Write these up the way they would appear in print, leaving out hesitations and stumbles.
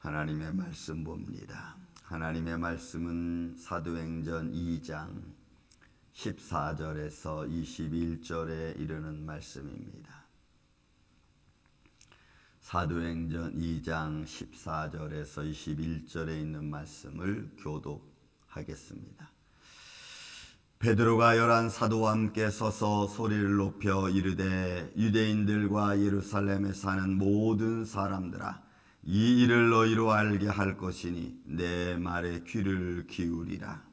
하나님의 말씀 봅니다. 하나님의 말씀은 사도행전 2장 14절에서 21절에 이르는 말씀입니다. 사도행전 2장 14절에서 21절에 있는 말씀을 교독하겠습니다. 베드로가 11 사도와 함께 서서 소리를 높여 이르되 유대인들과 예루살렘에 사는 모든 사람들아, 이 일을 너희로 알게 할 것이니 내 말에 귀를 기울이라.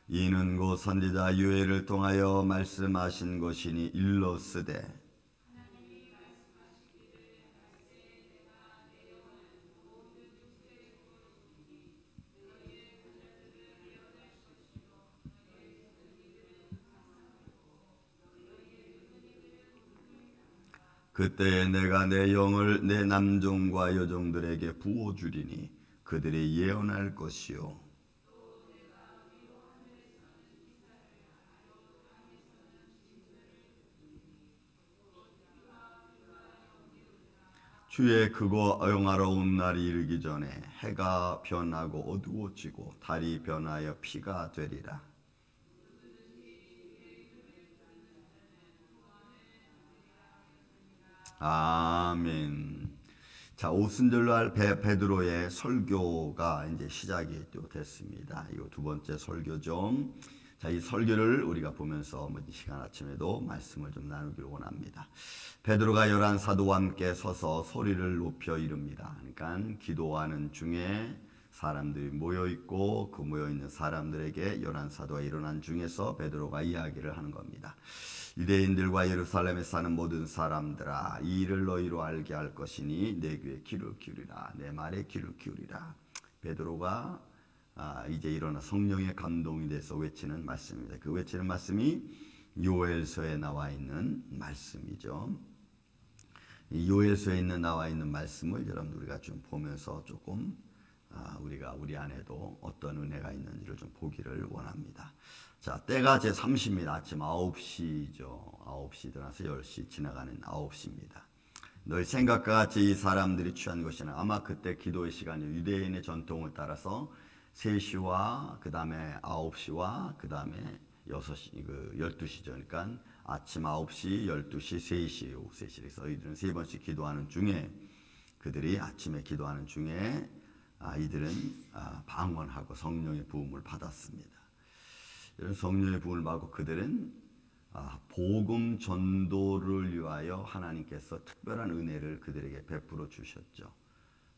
이는 곧 선지자 요엘을 통하여 말씀하신 것이니 일러스되 그때에 내가 내 영을 내 남종과 여종들에게 부어주리니 그들이 예언할 것이요 주의 크고 영화로운 날이 이르기 전에 해가 변하고 어두워지고 달이 변하여 피가 되리라. 아멘. 자, 오순절날 베드로의 설교가 이제 시작이 또 됐습니다. 이거 두 번째 설교죠. 자, 이 설교를 우리가 보면서 이 시간 아침에도 말씀을 좀 나누기를 원합니다. 베드로가 11 사도와 함께 서서 소리를 높여 이릅니다. 그러니까 기도하는 중에 사람들이 모여 있고 그 모여 있는 사람들에게 11 사도가 일어난 중에서 베드로가 이야기를 하는 겁니다. 유대인들과 예루살렘에 사는 모든 사람들아, 이 일을 너희로 알게 할 것이니 내 귀에 귀를 기울이라. 내 말에 귀를 기울이라. 베드로가 이제 일어나 성령의 감동이 돼서 외치는 말씀입니다. 그 외치는 말씀이 요엘서에 나와 있는 말씀이죠. 이 요엘서에 나와 있는 말씀을 여러분 우리가 좀 보면서 조금 우리가 우리 안에도 어떤 은혜가 있는지를 좀 보기를 원합니다. 자, 때가 제3시입니다. 아침 9시죠. 9시 들어서 10시 지나가는 9시입니다. 너희 생각과 같이 이 사람들이 취한 것이나 아마 그때 기도의 시간이 유대인의 전통을 따라서 3시와 그 다음에 9시와 그 다음에 12시죠. 그러니까 아침 9시, 12시, 3시, 오후 3시에서 이들은 3번씩 기도하는 중에 그들이 아침에 기도하는 중에 이들은 방언하고 성령의 부음을 받았습니다. 이런 성령의 부음을 받고 그들은 복음 전도를 위하여 하나님께서 특별한 은혜를 그들에게 베풀어 주셨죠.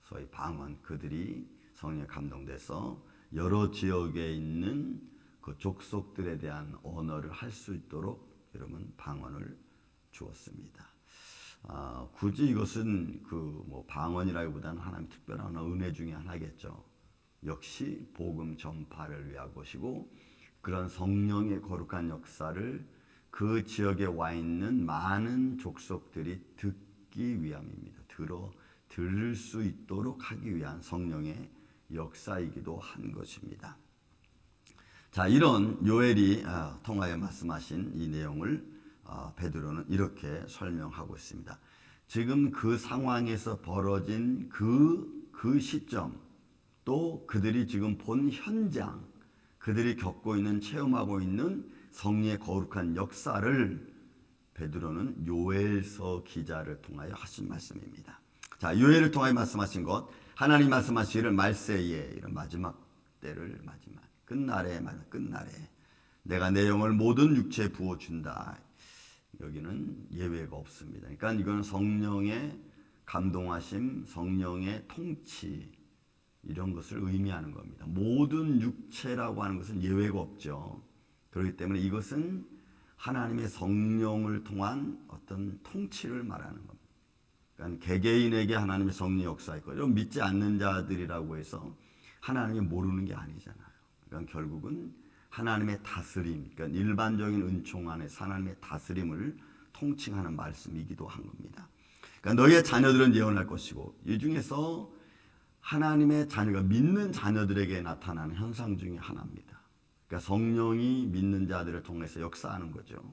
소위 방언, 그들이 성령에 감동돼서 여러 지역에 있는 그 족속들에 대한 언어를 할 수 있도록 여러분 방언을 주었습니다. 굳이 이것은 방언이라기보다는 하나님 특별한 은혜 중에 하나겠죠. 역시 복음 전파를 위한 것이고 그런 성령의 거룩한 역사를 그 지역에 와 있는 많은 족속들이 듣기 위함입니다. 들을 수 있도록 하기 위한 성령의 역사이기도 한 것입니다. 자, 이런 요엘이 통하여 말씀하신 이 내용을 베드로는 이렇게 설명하고 있습니다. 지금 그 상황에서 벌어진 그 시점, 또 그들이 지금 본 현장, 그들이 겪고 있는, 체험하고 있는 성령의 거룩한 역사를 베드로는 요엘서 기자를 통하여 하신 말씀입니다. 자, 요엘을 통하여 말씀하신 것, 하나님 말씀하시기를 말세에, 이런 마지막 때를 끝날에 내가 내 영을 모든 육체에 부어준다. 여기는 예외가 없습니다. 그러니까 이건 성령의 감동하심, 성령의 통치, 이런 것을 의미하는 겁니다. 모든 육체라고 하는 것은 예외가 없죠. 그렇기 때문에 이것은 하나님의 성령을 통한 어떤 통치를 말하는 겁니다. 그러니까 개개인에게 하나님의 성령 역사 있고, 믿지 않는 자들이라고 해서 하나님이 모르는 게 아니잖아요. 그러니까 결국은 하나님의 다스림, 그러니까 일반적인 은총 안에서 하나님의 다스림을 통칭하는 말씀이기도 한 겁니다. 그러니까 너희의 자녀들은 예언할 것이고, 이 중에서 하나님의 자녀가 믿는 자녀들에게 나타나는 현상 중에 하나입니다. 그러니까 성령이 믿는 자들을 통해서 역사하는 거죠.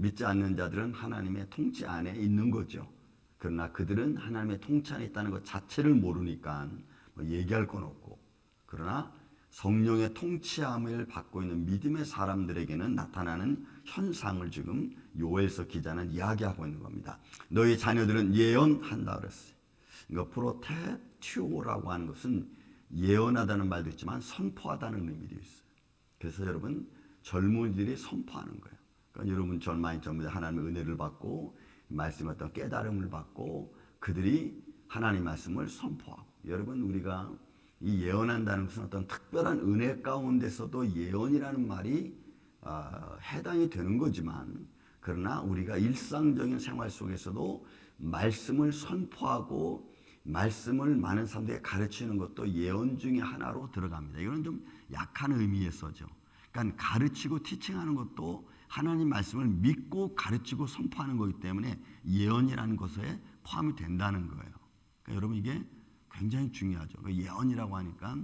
믿지 않는 자들은 하나님의 통치 안에 있는 거죠. 그러나 그들은 하나님의 통치 안에 있다는 것 자체를 모르니까 뭐 얘기할 건 없고, 그러나 성령의 통치함을 받고 있는 믿음의 사람들에게는 나타나는 현상을 지금 요엘서 기자는 이야기하고 있는 겁니다. 너희 자녀들은 예언한다 그랬어요. 그러니까 프로테튜오라고 하는 것은 예언하다는 말도 있지만 선포하다는 의미도 있어요. 그래서 여러분 젊은이들이 선포하는 거예요. 그러니까 여러분 많이 젊은이들 하나님의 은혜를 받고 말씀의 어떤 깨달음을 받고 그들이 하나님 말씀을 선포하고, 여러분 우리가 이 예언한다는 것은 어떤 특별한 은혜 가운데서도 예언이라는 말이 해당이 되는 거지만, 그러나 우리가 일상적인 생활 속에서도 말씀을 선포하고 말씀을 많은 사람들에게 가르치는 것도 예언 중에 하나로 들어갑니다. 이건 좀 약한 의미에서죠. 그러니까 가르치고 티칭하는 것도 하나님 말씀을 믿고 가르치고 선포하는 거기 때문에 예언이라는 것에 포함이 된다는 거예요. 그러니까 여러분 이게 굉장히 중요하죠. 예언이라고 하니까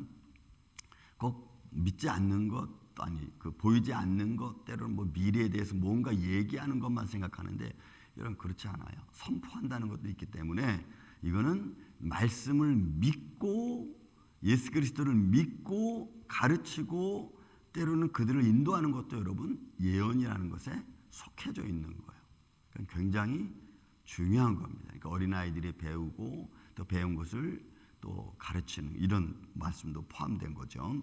꼭 믿지 않는 것도 아니, 보이지 않는 것, 때로는 뭐 미래에 대해서 뭔가 얘기하는 것만 생각하는데, 여러분 그렇지 않아요. 선포한다는 것도 있기 때문에 이거는 말씀을 믿고 예수 그리스도를 믿고 가르치고 때로는 그들을 인도하는 것도 여러분 예언이라는 것에 속해져 있는 거예요. 그러니까 굉장히 중요한 겁니다. 그러니까 어린아이들이 배우고 또 배운 것을 또 가르치는 이런 말씀도 포함된 거죠.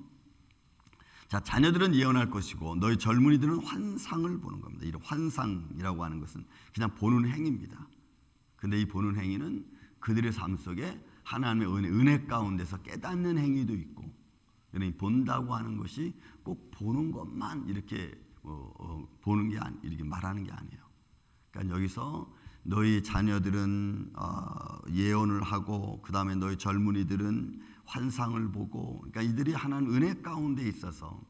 자, 자녀들은 예언할 것이고 너희 젊은이들은 환상을 보는 겁니다. 이런 환상이라고 하는 것은 그냥 보는 행위입니다. 근데 이 보는 행위는 그들의 삶 속에 하나님의 은혜 가운데서 깨닫는 행위도 있고, 그러니 본다고 하는 것이 꼭 보는 것만 이렇게 보는 게 이렇게 말하는 게 아니에요. 그러니까 여기서 너희 자녀들은 예언을 하고 그 다음에 너희 젊은이들은 환상을 보고, 그러니까 이들이 하나님 은혜 가운데 있어서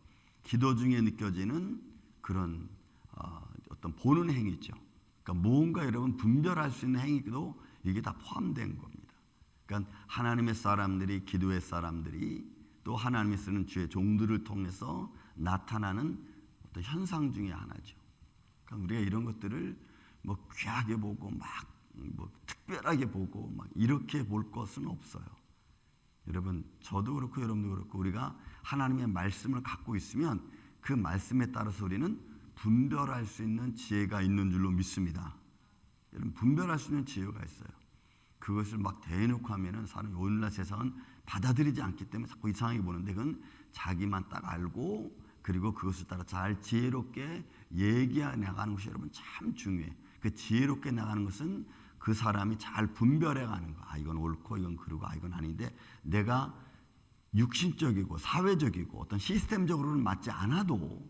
기도 중에 느껴지는 그런 어떤 보는 행위죠. 그러니까 뭔가 여러분 분별할 수 있는 행위도 이게 다 포함된 겁니다. 그러니까 하나님의 사람들이, 기도의 사람들이 또 하나님이 쓰는 주의 종들을 통해서 나타나는 어떤 현상 중에 하나죠. 그러니까 우리가 이런 것들을 뭐 귀하게 보고 뭐 특별하게 보고 막 이렇게 볼 것은 없어요. 여러분 저도 그렇고 여러분도 그렇고 우리가 하나님의 말씀을 갖고 있으면 그 말씀에 따라서 우리는 분별할 수 있는 지혜가 있는 줄로 믿습니다. 여러분 분별할 수 있는 지혜가 있어요. 그것을 막 대놓고 하면은 사람이 오늘날 세상은 받아들이지 않기 때문에 자꾸 이상하게 보는데, 그건 자기만 딱 알고 그리고 그것을 따라 잘 지혜롭게 얘기해 나가는 것이 여러분 참 중요해. 그 지혜롭게 나가는 것은 그 사람이 잘 분별해 가는 거. 이건 옳고 이건 그르고 이건 아닌데, 내가 육신적이고 사회적이고 어떤 시스템적으로는 맞지 않아도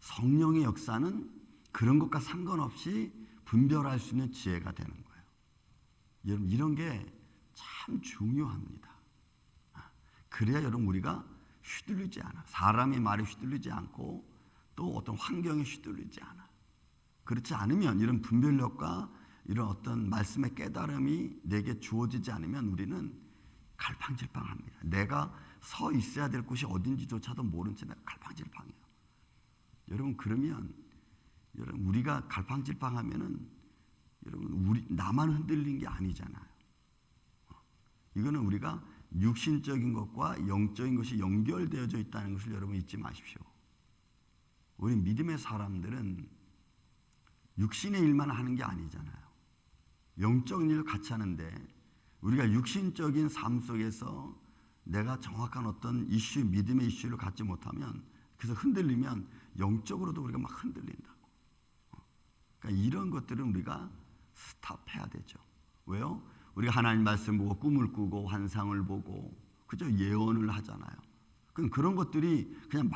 성령의 역사는 그런 것과 상관없이 분별할 수 있는 지혜가 되는 거예요. 여러분 이런 게 참 중요합니다. 그래야 여러분 우리가 휘둘리지 않아. 사람의 말에 휘둘리지 않고 또 어떤 환경에 휘둘리지 않아. 그렇지 않으면 이런 분별력과 이런 어떤 말씀의 깨달음이 내게 주어지지 않으면 우리는 갈팡질팡합니다. 내가 서 있어야 될 곳이 어딘지조차도 모른 채 내가 갈팡질팡해요. 여러분 그러면 여러분 우리가 갈팡질팡하면은 여러분 나만 흔들린 게 아니잖아요. 이거는 우리가 육신적인 것과 영적인 것이 연결되어져 있다는 것을 여러분 잊지 마십시오. 우리 믿음의 사람들은 육신의 일만 하는 게 아니잖아요. 영적인 일을 같이 하는데, 우리가 육신적인 삶 속에서 내가 정확한 어떤 이슈, 믿음의 이슈를 갖지 못하면, 그래서 흔들리면 영적으로도 우리가 막 흔들린다고. 그러니까 이런 것들은 우리가 스탑해야 되죠. 왜요? 우리가 하나님 말씀 보고 꿈을 꾸고 환상을 보고 그저 예언을 하잖아요. 그럼 그런 것들이 그냥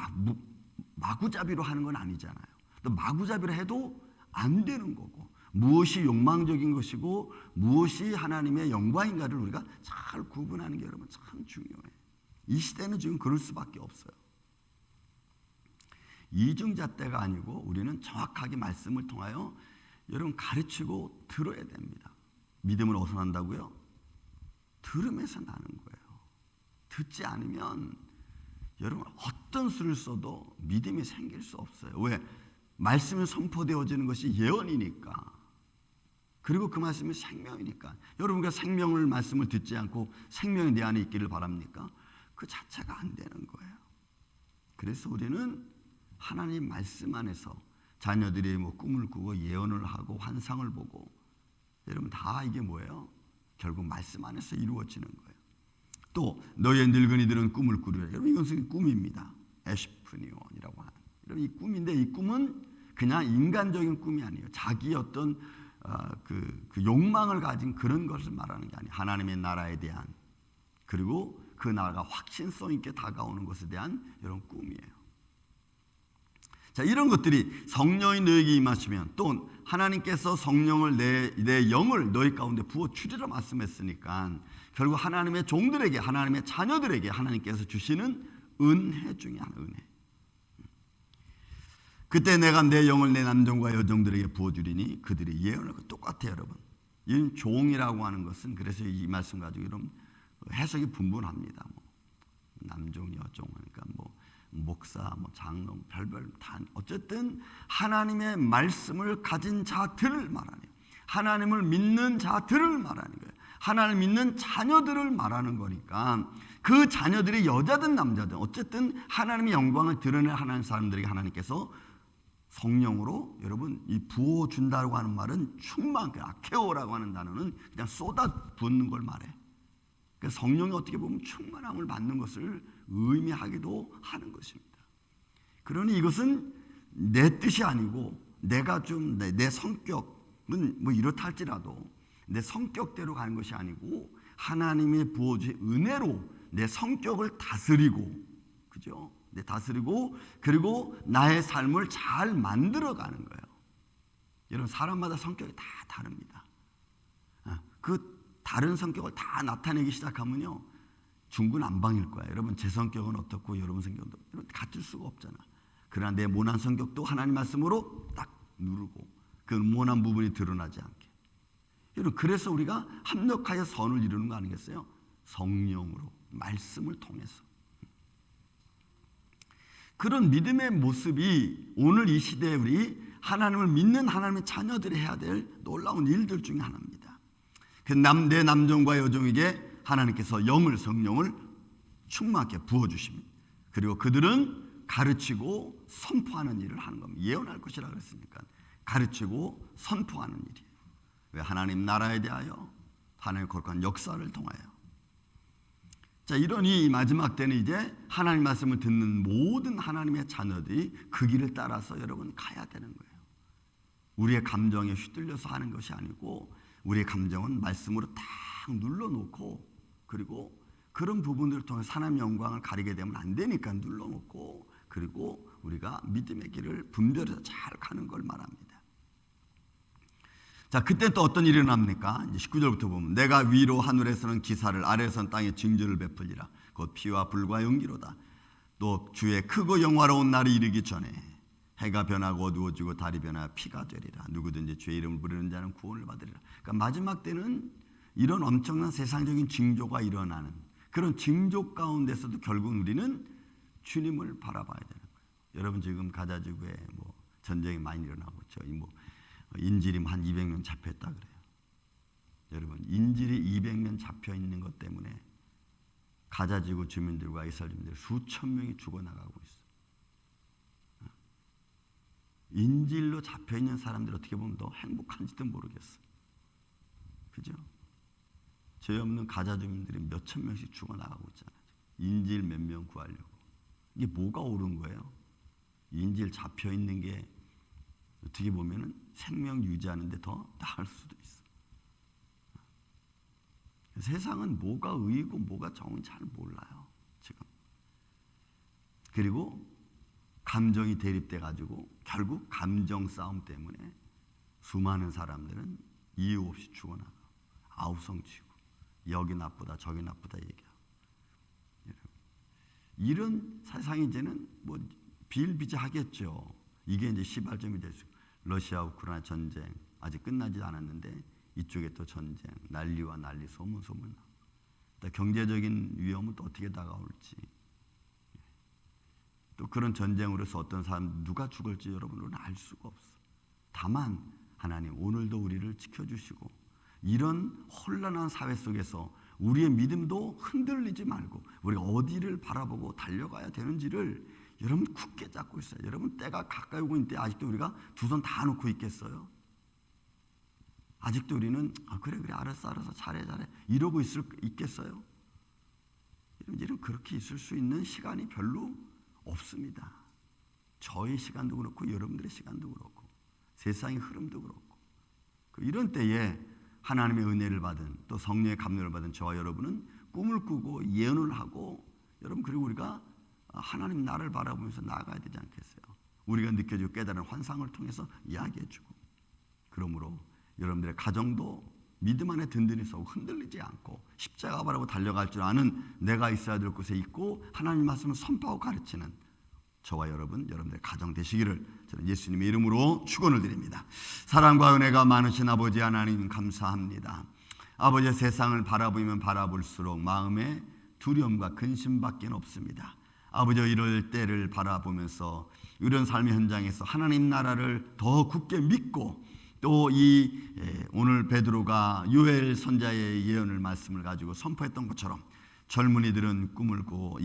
마구잡이로 하는 건 아니잖아요. 또 마구잡이로 해도 안 되는 거고, 무엇이 욕망적인 것이고 무엇이 하나님의 영광인가를 우리가 잘 구분하는 게 여러분 참 중요해요. 이 시대는 지금 그럴 수밖에 없어요. 이중잣대가 아니고 우리는 정확하게 말씀을 통하여 여러분 가르치고 들어야 됩니다. 믿음을 어디서 난다고요? 들음에서 나는 거예요. 듣지 않으면 여러분 어떤 수를 써도 믿음이 생길 수 없어요. 왜? 말씀이 선포되어지는 것이 예언이니까. 그리고 그 말씀이 생명이니까. 여러분과 생명을 말씀을 듣지 않고 생명이 내 안에 있기를 바랍니까? 그 자체가 안 되는 거예요. 그래서 우리는 하나님 말씀 안에서 자녀들이 뭐 꿈을 꾸고 예언을 하고 환상을 보고, 여러분 다 이게 뭐예요? 결국 말씀 안에서 이루어지는 거예요. 또 너의 늙은이들은 꿈을 꾸리라. 여러분 이것은 꿈입니다. 에시프니온이라고 하는. 여러분 이 꿈인데, 이 꿈은 그냥 인간적인 꿈이 아니에요. 자기 어떤 그 욕망을 가진 그런 것을 말하는 게 아니에요. 하나님의 나라에 대한, 그리고 그 나라가 확신성 있게 다가오는 것에 대한 이런 꿈이에요. 자, 이런 것들이 성령이 너에게 임하시면, 또 하나님께서 성령을 내 영을 너희 가운데 부어 주리라 말씀했으니까, 결국 하나님의 종들에게, 하나님의 자녀들에게 하나님께서 주시는 은혜 중에 하나, 은혜. 그때 내가 내 영을 내 남종과 여종들에게 부어주리니 그들이 예언을. 똑같아요, 여러분. 이 종이라고 하는 것은, 그래서 이 말씀 가지고 이런 해석이 분분합니다. 뭐 남종, 여종, 그러니까 뭐 목사, 뭐 장로, 별별 다, 어쨌든 하나님의 말씀을 가진 자들을 말하네요. 하나님을 믿는 자들을 말하는 거예요. 하나님을 믿는 자녀들을 말하는 거니까, 그 자녀들이 여자든 남자든 어쨌든 하나님의 영광을 드러낼 하나님 사람들에게 하나님께서 성령으로, 여러분 이 부어준다고 하는 말은 충만, 아케오라고 하는 단어는 그냥 쏟아 붓는 걸 말해. 그러니까 성령이 어떻게 보면 충만함을 받는 것을 의미하기도 하는 것입니다. 그러니 이것은 내 뜻이 아니고, 내가 좀 내 성격은 뭐 이렇다 할지라도 내 성격대로 가는 것이 아니고, 하나님의 부어주신 은혜로 내 성격을 다스리고, 그죠? 내 다스리고, 그리고 나의 삶을 잘 만들어가는 거예요. 여러분 사람마다 성격이 다 다릅니다. 그 다른 성격을 다 나타내기 시작하면요, 중구난방일 거예요. 여러분 제 성격은 어떻고 여러분 성격은 같을 수가 없잖아. 그러나 내 모난 성격도 하나님 말씀으로 딱 누르고, 그 모난 부분이 드러나지 않게. 여러분 그래서 우리가 합력하여 선을 이루는 거 아니겠어요? 성령으로, 말씀을 통해서. 그런 믿음의 모습이 오늘 이 시대에 우리 하나님을 믿는 하나님의 자녀들이 해야 될 놀라운 일들 중에 하나입니다. 내 남종과 여종에게 하나님께서 영을, 성령을 충만하게 부어주십니다. 그리고 그들은 가르치고 선포하는 일을 하는 겁니다. 예언할 것이라 그랬으니까 가르치고 선포하는 일이에요. 왜? 하나님 나라에 대하여, 하나님의 거룩한 역사를 통하여. 자, 이러니 마지막 때는 이제 하나님 말씀을 듣는 모든 하나님의 자녀들이 그 길을 따라서 여러분 가야 되는 거예요. 우리의 감정에 휘둘려서 하는 것이 아니고, 우리의 감정은 말씀으로 딱 눌러놓고, 그리고 그런 부분들을 통해서 하나님의 영광을 가리게 되면 안 되니까 눌러놓고, 그리고 우리가 믿음의 길을 분별해서 잘 가는 걸 말합니다. 자, 그때 또 어떤 일이 일어납니까? 이제 19절부터 보면, 내가 위로 하늘에서는 기사를, 아래에서는 땅에 징조를 베풀리라. 곧 피와 불과 연기로다. 또 주의 크고 영화로운 날이 이르기 전에 해가 변하고 어두워지고 달이 변하여 피가 되리라. 누구든지 주의 이름을 부르는 자는 구원을 받으리라. 그러니까 마지막 때는 이런 엄청난 세상적인 징조가 일어나는, 그런 징조 가운데서도 결국은 우리는 주님을 바라봐야 되는 거예요. 여러분 지금 가자지구에 뭐 전쟁이 많이 일어나고 있죠. 뭐 인질이 한 200명 잡혔다 그래요. 여러분 인질이 200명 잡혀 있는 것 때문에 가자지구 주민들과 이스라엘 주민들 수천 명이 죽어나가고 있어요. 인질로 잡혀 있는 사람들 어떻게 보면 더 행복한지도 모르겠어요. 그죠? 죄 없는 가자 주민들이 몇천 명씩 죽어나가고 있잖아요. 인질 몇 명 구하려고. 이게 뭐가 옳은 거예요? 인질 잡혀 있는 게 어떻게 보면은 생명 유지하는데 더 나을 수도 있어. 세상은 뭐가 의이고 뭐가 정은 잘 몰라요 지금. 그리고 감정이 대립돼 가지고 결국 감정 싸움 때문에 수많은 사람들은 이유 없이 죽어나가, 아우성치고 여기 나쁘다 저기 나쁘다 얘기하고. 이런 세상이 이제는 뭐 비일비재하겠죠. 이게 이제 시발점이 됐어요. 러시아 우크라이나 전쟁 아직 끝나지 않았는데 이쪽에 또 전쟁, 난리와 난리, 소문. 또 경제적인 위험은 또 어떻게 다가올지. 또 그런 전쟁으로서 어떤 사람 누가 죽을지 여러분은 알 수가 없어. 다만 하나님 오늘도 우리를 지켜주시고 이런 혼란한 사회 속에서 우리의 믿음도 흔들리지 말고 우리가 어디를 바라보고 달려가야 되는지를 여러분 굳게 잡고 있어요. 여러분 때가 가까이 오고 있는데 아직도 우리가 두 손 다 놓고 있겠어요? 아직도 우리는 그래 알았어 잘해 이러고 있겠어요? 여러분 그렇게 있을 수 있는 시간이 별로 없습니다. 저의 시간도 그렇고 여러분들의 시간도 그렇고 세상의 흐름도 그렇고 이런 때에 하나님의 은혜를 받은 또 성령의 감동을 받은 저와 여러분은 꿈을 꾸고 예언을 하고 여러분 그리고 우리가 하나님 나를 바라보면서 나아가야 되지 않겠어요? 우리가 느껴지고 깨달은 환상을 통해서 이야기해주고 그러므로 여러분들의 가정도 믿음 안에 든든히 서고 흔들리지 않고 십자가 바라고 달려갈 줄 아는 내가 있어야 될 곳에 있고 하나님 말씀을 선포하고 가르치는 저와 여러분들의 가정 되시기를 저는 예수님의 이름으로 축원을 드립니다. 사랑과 은혜가 많으신 아버지 하나님 감사합니다. 아버지의 세상을 바라보면 바라볼수록 마음에 두려움과 근심밖에 없습니다. 아버지 이럴 때를 바라보면서 이런 삶의 현장에서 하나님 나라를 더 굳게 믿고 또 오늘 베드로가 요엘 선자의 예언을 말씀을 가지고 선포했던 것처럼 젊은이들은 꿈을 꾸고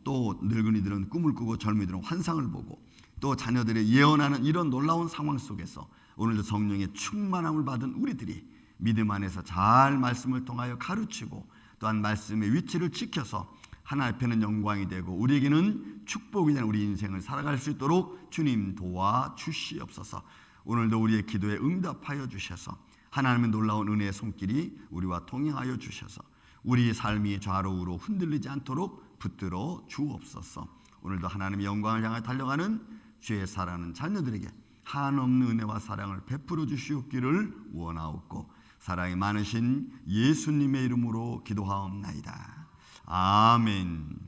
또 늙은이들은 꿈을 꾸고 젊은이들은 환상을 보고 또 자녀들의 예언하는 이런 놀라운 상황 속에서 오늘도 성령의 충만함을 받은 우리들이 믿음 안에서 잘 말씀을 통하여 가르치고 또한 말씀의 위치를 지켜서 하나님 앞에는 영광이 되고 우리에게는 축복이 되는 우리 인생을 살아갈 수 있도록 주님 도와주시옵소서. 오늘도 우리의 기도에 응답하여 주셔서 하나님의 놀라운 은혜의 손길이 우리와 동행하여 주셔서 우리 삶이 좌로 우로 흔들리지 않도록 붙들어 주옵소서. 오늘도 하나님의 영광을 향해 달려가는 주의 사랑하는 자녀들에게 한없는 은혜와 사랑을 베풀어 주시옵기를 원하옵고 사랑이 많으신 예수님의 이름으로 기도하옵나이다. 아멘.